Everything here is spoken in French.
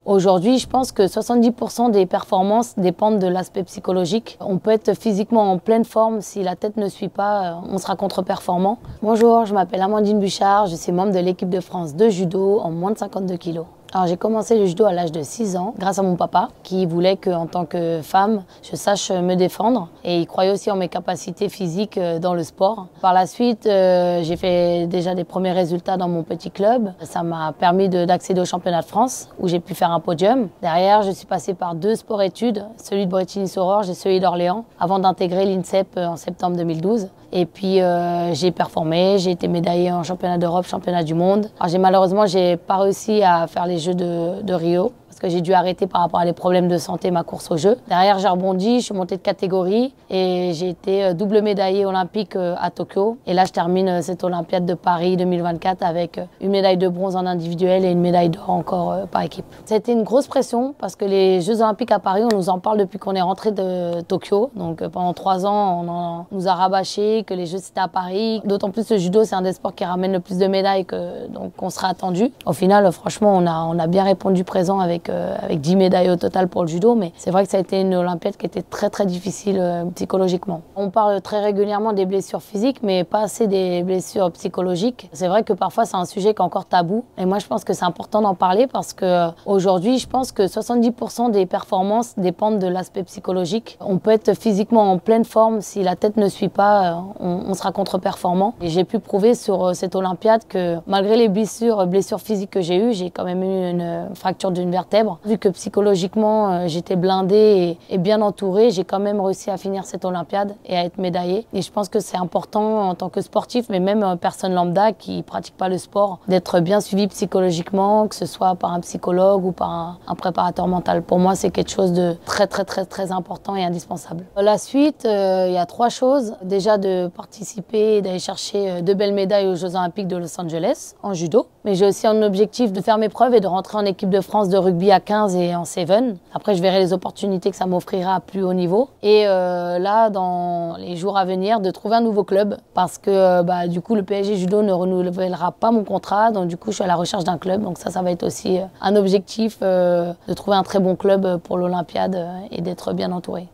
Aujourd'hui, je pense que 70% des performances dépendent de l'aspect psychologique. On peut être physiquement en pleine forme, si la tête ne suit pas, on sera contre-performant. Bonjour, je m'appelle Amandine Buchard, je suis membre de l'équipe de France de judo en moins de 52 kg. Alors j'ai commencé le judo à l'âge de 6 ans grâce à mon papa qui voulait qu'en tant que femme, je sache me défendre et il croyait aussi en mes capacités physiques dans le sport. Par la suite, j'ai fait déjà des premiers résultats dans mon petit club. Ça m'a permis d'accéder au championnat de France où j'ai pu faire un podium. Derrière, je suis passée par 2 sports-études, celui de Brétigny-sur-Orge et celui d'Orléans avant d'intégrer l'INSEP en septembre 2012. Et puis j'ai performé, j'ai été médaillée en championnat d'Europe, championnat du monde. Alors malheureusement, j'ai pas réussi à faire les Jeux de Rio parce que j'ai dû arrêter par rapport à des problèmes de santé ma course aux Jeux. Derrière, j'ai rebondi, je suis montée de catégorie et j'ai été double médaillée olympique à Tokyo. Et là, je termine cette Olympiade de Paris 2024 avec une médaille de bronze en individuel et une médaille d'or encore par équipe. Ça a été une grosse pression parce que les Jeux olympiques à Paris, on nous en parle depuis qu'on est rentré de Tokyo. Donc pendant 3 ans, on nous a rabâché que les Jeux c'était à Paris. D'autant plus le judo, c'est un des sports qui ramène le plus de médailles donc on sera attendu. Au final, franchement, on a bien répondu présent avec 10 médailles au total pour le judo, mais c'est vrai que ça a été une Olympiade qui était très difficile psychologiquement. On parle très régulièrement des blessures physiques, mais pas assez des blessures psychologiques. C'est vrai que parfois c'est un sujet qui est encore tabou, et moi je pense que c'est important d'en parler parce que aujourd'hui je pense que 70% des performances dépendent de l'aspect psychologique. On peut être physiquement en pleine forme, si la tête ne suit pas, on sera contre-performant. Et j'ai pu prouver sur cette Olympiade que malgré les blessures physiques que j'ai eues, j'ai quand même eu une fracture d'une vertèbre. Vu que psychologiquement j'étais blindée et bien entourée, j'ai quand même réussi à finir cette Olympiade et à être médaillée. Et je pense que c'est important en tant que sportif, mais même personne lambda qui ne pratique pas le sport, d'être bien suivi psychologiquement, que ce soit par un psychologue ou par un préparateur mental. Pour moi, c'est quelque chose de très important et indispensable. La suite, il y a 3 choses. Déjà de participer et d'aller chercher 2 belles médailles aux Jeux Olympiques de Los Angeles en judo. Mais j'ai aussi un objectif de faire mes preuves et de rentrer en équipe de France de rugby à 15 et en 7. Après, je verrai les opportunités que ça m'offrira à plus haut niveau. Et là, dans les jours à venir, de trouver un nouveau club parce que du coup, le PSG Judo ne renouvellera pas mon contrat. Donc du coup, je suis à la recherche d'un club. Donc ça va être aussi un objectif de trouver un très bon club pour l'Olympiade et d'être bien entouré.